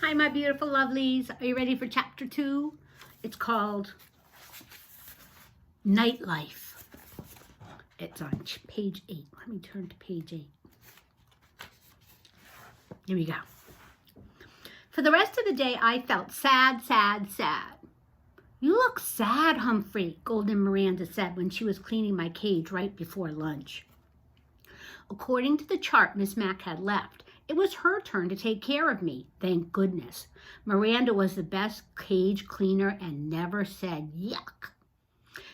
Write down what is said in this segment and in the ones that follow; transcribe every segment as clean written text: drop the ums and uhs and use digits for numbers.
Hi, my beautiful lovelies. Are you ready for chapter 2? It's called Nightlife. It's on page 8. Let me turn to page 8. Here we go. For the rest of the day, I felt sad, sad, sad. You look sad, Humphrey, Golden Miranda said when she was cleaning my cage right before lunch. According to the chart Miss Mac had left, it was her turn to take care of me, thank goodness. Miranda was the best cage cleaner and never said yuck.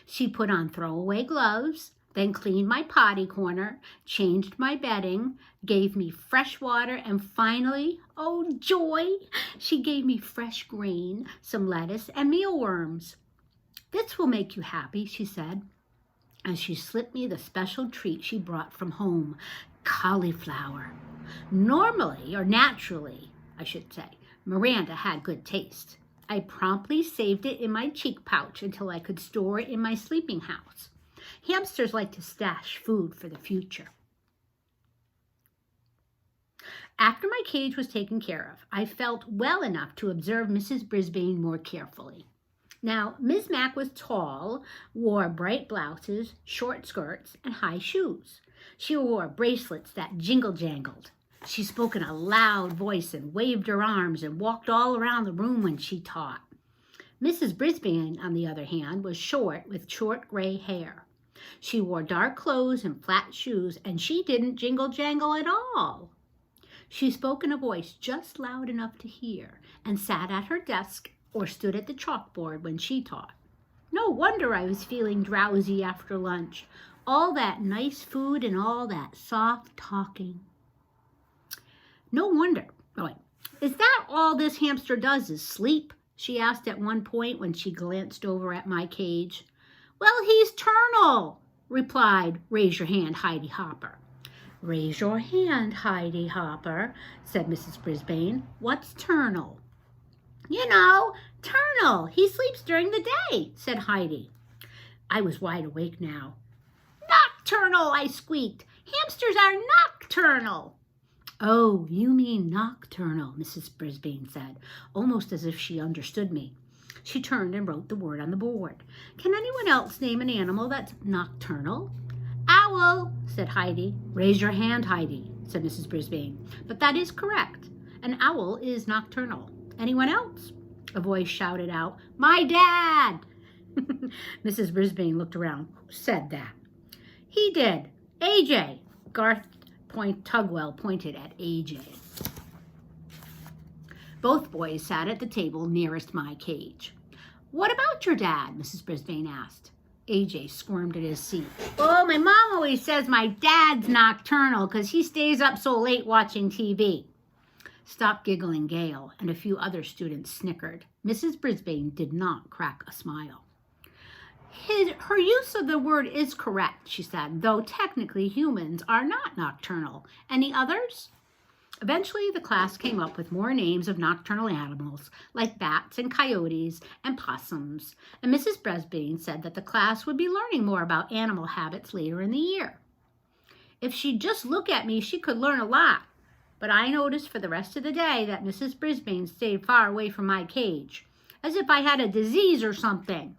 She put on throwaway gloves, then cleaned my potty corner, changed my bedding, gave me fresh water, and finally, oh joy, she gave me fresh grain, some lettuce, and mealworms. This will make you happy, she said, as she slipped me the special treat she brought from home, cauliflower. Normally, or naturally, I should say, Miranda had good taste. I promptly saved it in my cheek pouch until I could store it in my sleeping house. Hamsters like to stash food for the future. After my cage was taken care of, I felt well enough to observe Mrs. Brisbane more carefully. Now, Miss Mac was tall, wore bright blouses, short skirts, and high shoes. She wore bracelets that jingle-jangled. She spoke in a loud voice and waved her arms and walked all around the room when she taught. Mrs. Brisbane, on the other hand, was short with short gray hair. She wore dark clothes and flat shoes, and she didn't jingle-jangle at all. She spoke in a voice just loud enough to hear and sat at her desk or stood at the chalkboard when she taught. No wonder I was feeling drowsy after lunch. All that nice food and all that soft talking. No wonder. Oh, wait. Is that all this hamster does is sleep? She asked at one point when she glanced over at my cage. Well, he's turnal, replied Raise Your Hand, Heidi Hopper. Raise your hand, Heidi Hopper, said Mrs. Brisbane. What's turnal? You know, turnal. He sleeps during the day, said Heidi. I was wide awake now. Nocturnal, I squeaked. Hamsters are nocturnal. Oh, you mean nocturnal, Mrs. Brisbane said, almost as if she understood me. She turned and wrote the word on the board. Can anyone else name an animal that's nocturnal? Owl, said Heidi. Raise your hand, Heidi, said Mrs. Brisbane. But that is correct. An owl is nocturnal. Anyone else? A voice shouted out, My dad! Mrs. Brisbane looked around. Who said that? He did. AJ. Garth Tugwell pointed at AJ. Both boys sat at the table nearest my cage. What about your dad? Mrs. Brisbane asked. AJ squirmed in his seat. Oh, my mom always says my dad's nocturnal because he stays up so late watching TV. Stop giggling, Gail, and a few other students snickered. Mrs. Brisbane did not crack a smile. Her use of the word is correct, she said, though technically humans are not nocturnal. Any others? Eventually, the class came up with more names of nocturnal animals, like bats and coyotes and possums, and Mrs. Brisbane said that the class would be learning more about animal habits later in the year. If she'd just look at me, she could learn a lot, but I noticed for the rest of the day that Mrs. Brisbane stayed far away from my cage, as if I had a disease or something.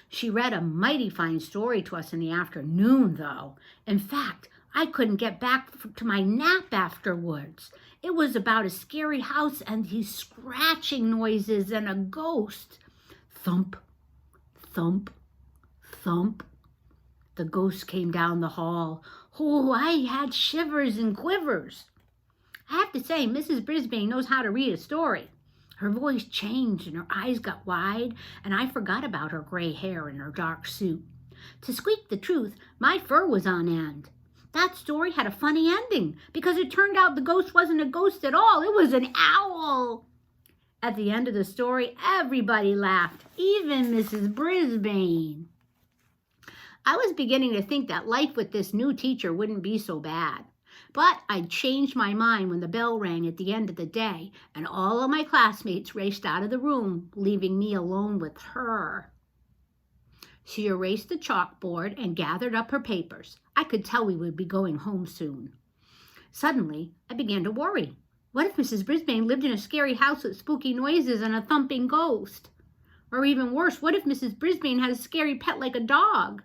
She read a mighty fine story to us in the afternoon, though. In fact, I couldn't get back to my nap afterwards. It was about a scary house and these scratching noises and a ghost. Thump, thump, thump. The ghost came down the hall. Oh, I had shivers and quivers. I have to say, Mrs. Brisbane knows how to read a story. Her voice changed and her eyes got wide, and I forgot about her gray hair and her dark suit. To squeak the truth, my fur was on end. That story had a funny ending because it turned out the ghost wasn't a ghost at all. It was an owl. At the end of the story, everybody laughed, even Mrs. Brisbane. I was beginning to think that life with this new teacher wouldn't be so bad. But I'd changed my mind when the bell rang at the end of the day, and all of my classmates raced out of the room, leaving me alone with her. She erased the chalkboard and gathered up her papers. I could tell we would be going home soon. Suddenly, I began to worry. What if Mrs. Brisbane lived in a scary house with spooky noises and a thumping ghost? Or even worse, what if Mrs. Brisbane had a scary pet like a dog?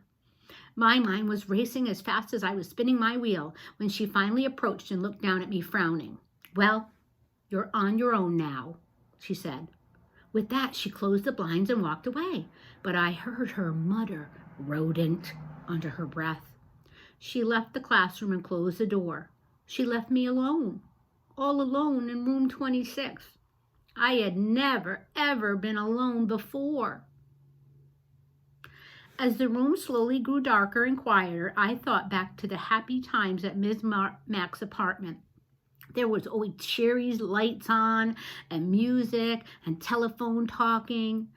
My mind was racing as fast as I was spinning my wheel when she finally approached and looked down at me, frowning. "Well, you're on your own now," she said. With that, she closed the blinds and walked away, but I heard her mutter, "Rodent," under her breath. She left the classroom and closed the door. She left me alone, all alone in room 26. I had never, ever been alone before. As the room slowly grew darker and quieter, I thought back to the happy times at Ms. Mack's apartment. There was always Sherry's lights on, and music, and telephone talking.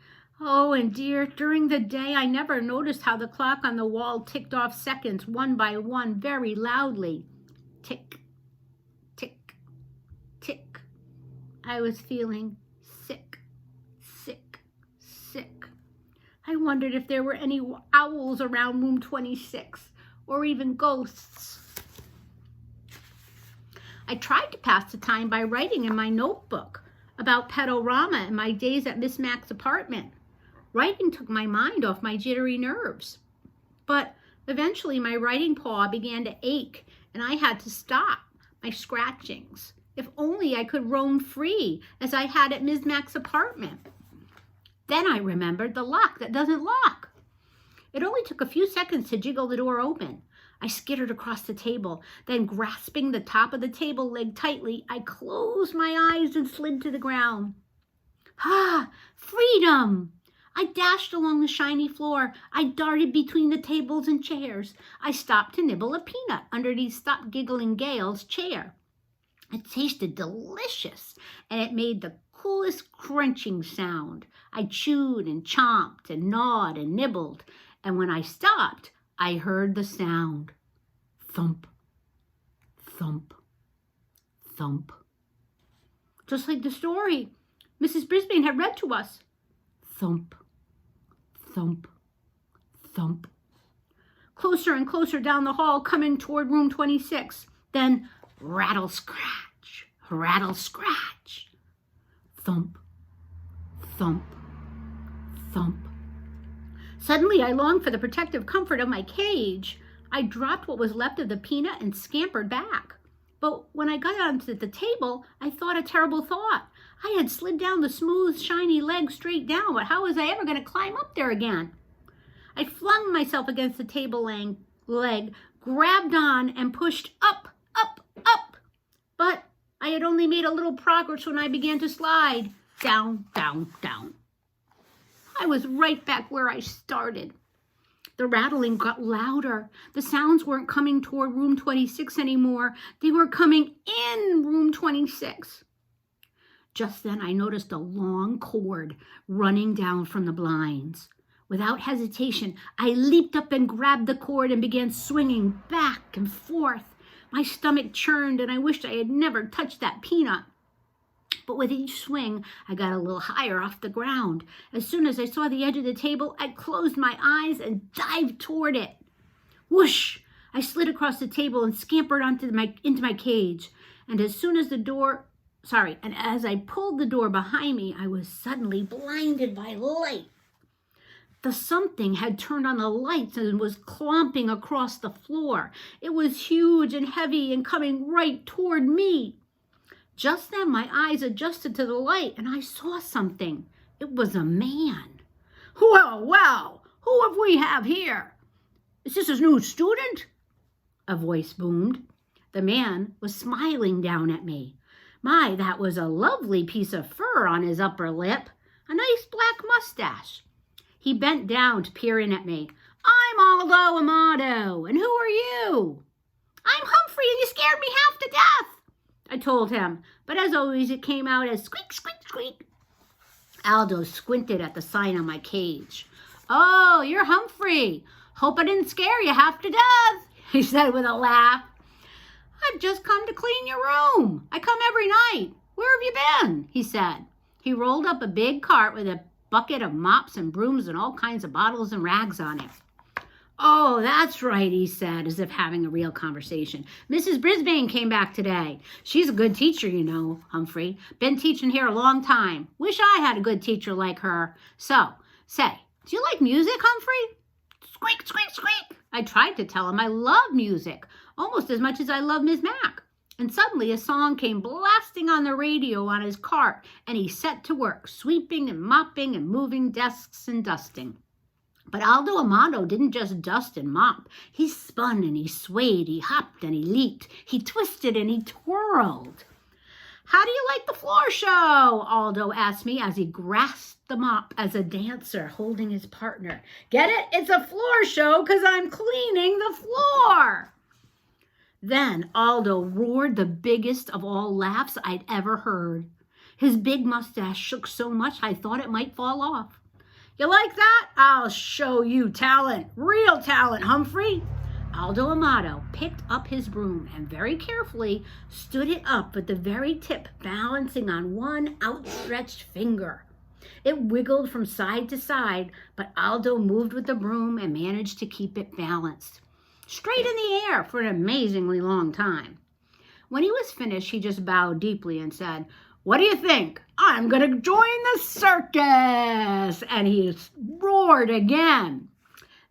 Oh, and dear, during the day, I never noticed how the clock on the wall ticked off seconds one by one very loudly. Tick, tick, tick. I was feeling sick, sick, sick. I wondered if there were any owls around room 26, or even ghosts. I tried to pass the time by writing in my notebook about Pedorama and my days at Miss Mack's apartment. Writing took my mind off my jittery nerves. But eventually my writing paw began to ache, and I had to stop my scratchings. If only I could roam free as I had at Miss Mack's apartment. Then I remembered the lock that doesn't lock. It only took a few seconds to jiggle the door open. I skittered across the table, then grasping the top of the table leg tightly, I closed my eyes and slid to the ground. Ah, freedom! I dashed along the shiny floor. I darted between the tables and chairs. I stopped to nibble a peanut underneath Stop Giggling Gail's chair. It tasted delicious, and it made the coolest crunching sound. I chewed and chomped and gnawed and nibbled, and when I stopped, I heard the sound. Thump, thump, thump. Just like the story Mrs. Brisbane had read to us. Thump, thump, thump. Closer and closer down the hall, coming toward room 26. Then rattle, scratch, rattle, scratch. Thump, thump, thump. Suddenly, I longed for the protective comfort of my cage. I dropped what was left of the peanut and scampered back. But when I got onto the table, I thought a terrible thought. I had slid down the smooth, shiny leg straight down, but how was I ever going to climb up there again? I flung myself against the table leg, grabbed on, and pushed up, up, up. But I had only made a little progress when I began to slide. Down, down, down. I was right back where I started. The rattling got louder. The sounds weren't coming toward room 26 anymore. They were coming in room 26. Just then I noticed a long cord running down from the blinds. Without hesitation, I leaped up and grabbed the cord and began swinging back and forth. My stomach churned and I wished I had never touched that peanut. But with each swing, I got a little higher off the ground. As soon as I saw the edge of the table, I closed my eyes and dived toward it. Whoosh! I slid across the table and scampered into my cage. And as I pulled the door behind me, I was suddenly blinded by light. The something had turned on the lights and was clomping across the floor. It was huge and heavy and coming right toward me. Just then my eyes adjusted to the light and I saw something. It was a man. Well, well, who we have here? Is this a new student? A voice boomed. The man was smiling down at me. My, that was a lovely piece of fur on his upper lip, a nice black mustache. He bent down to peer in at me. I'm Aldo Amato, and who are you? I'm Humphrey, and you scared me half to death, I told him, but as always, it came out as squeak, squeak, squeak. Aldo squinted at the sign on my cage. Oh, you're Humphrey. Hope I didn't scare you half to death, he said with a laugh. I've just come to clean your room. I come every night. Where have you been? He said. He rolled up a big cart with a bucket of mops and brooms and all kinds of bottles and rags on it. Oh, that's right, he said, as if having a real conversation. Mrs. Brisbane came back today. She's a good teacher, you know, Humphrey. Been teaching here a long time. Wish I had a good teacher like her. So, say, do you like music, Humphrey? Squeak, squeak, squeak. I tried to tell him I love music, almost as much as I love Miss Mac. And suddenly a song came blasting on the radio on his cart, and he set to work, sweeping and mopping and moving desks and dusting. But Aldo Amato didn't just dust and mop. He spun and he swayed, he hopped and he leaped, he twisted and he twirled. How do you like the floor show? Aldo asked me as he grasped the mop as a dancer holding his partner. Get it? It's a floor show because I'm cleaning the floor. Then Aldo roared the biggest of all laughs I'd ever heard. His big mustache shook so much I thought it might fall off. You like that? I'll show you talent, real talent, Humphrey. Aldo Amato picked up his broom and very carefully stood it up at the very tip, balancing on one outstretched finger. It wiggled from side to side, but Aldo moved with the broom and managed to keep it balanced straight in the air for an amazingly long time. When he was finished, he just bowed deeply and said, "What do you think? I'm going to join the circus!" And he roared again.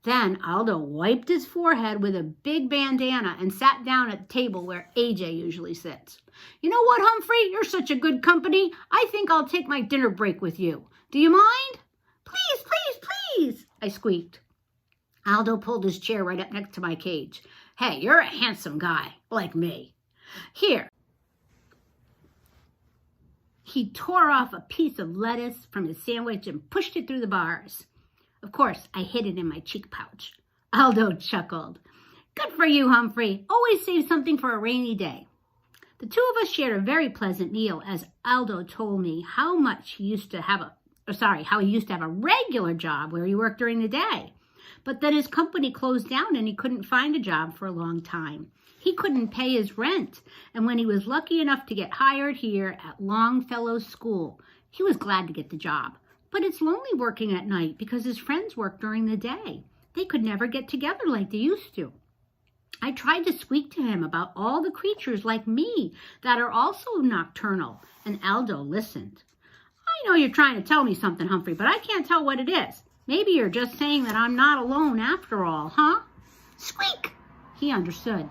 Then Aldo wiped his forehead with a big bandana and sat down at the table where AJ usually sits. "You know what, Humphrey? You're such a good company. I think I'll take my dinner break with you. Do you mind?" "Please, please, please," I squeaked. Aldo pulled his chair right up next to my cage. "Hey, you're a handsome guy, like me. Here." He tore off a piece of lettuce from his sandwich and pushed it through the bars. Of course, I hid it in my cheek pouch. Aldo chuckled. "Good for you, Humphrey. Always save something for a rainy day." The two of us shared a very pleasant meal as Aldo told me how he used to have a regular job where he worked during the day. But then his company closed down and he couldn't find a job for a long time. He couldn't pay his rent, and when he was lucky enough to get hired here at Longfellow's school, he was glad to get the job. But it's lonely working at night because his friends work during the day. They could never get together like they used to. I tried to squeak to him about all the creatures like me that are also nocturnal, and Aldo listened. "I know you're trying to tell me something, Humphrey, but I can't tell what it is. Maybe you're just saying that I'm not alone after all, huh?" Squeak! He understood.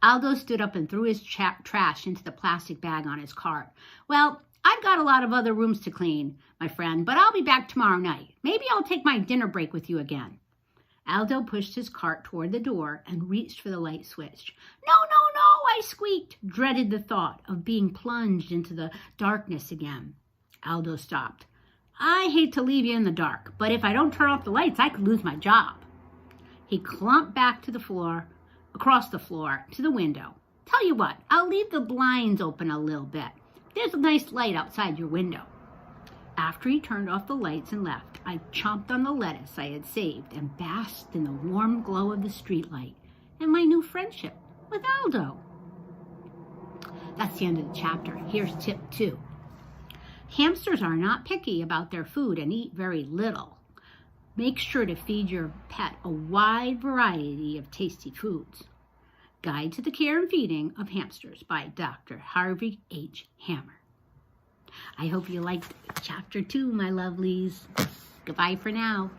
Aldo stood up and threw his trash into the plastic bag on his cart. "Well, I've got a lot of other rooms to clean, my friend, but I'll be back tomorrow night. Maybe I'll take my dinner break with you again." Aldo pushed his cart toward the door and reached for the light switch. "No, no, no," I squeaked, dreaded the thought of being plunged into the darkness again. Aldo stopped. "I hate to leave you in the dark, but if I don't turn off the lights, I could lose my job." He clumped back to the floor, across the floor, to the window. "Tell you what, I'll leave the blinds open a little bit. There's a nice light outside your window." After he turned off the lights and left, I chomped on the lettuce I had saved and basked in the warm glow of the streetlight and my new friendship with Aldo. That's the end of the chapter. Here's tip 2. Hamsters are not picky about their food and eat very little. Make sure to feed your pet a wide variety of tasty foods. Guide to the Care and Feeding of Hamsters by Dr. Harvey H. Hammer. I hope you liked chapter 2, my lovelies. Goodbye for now.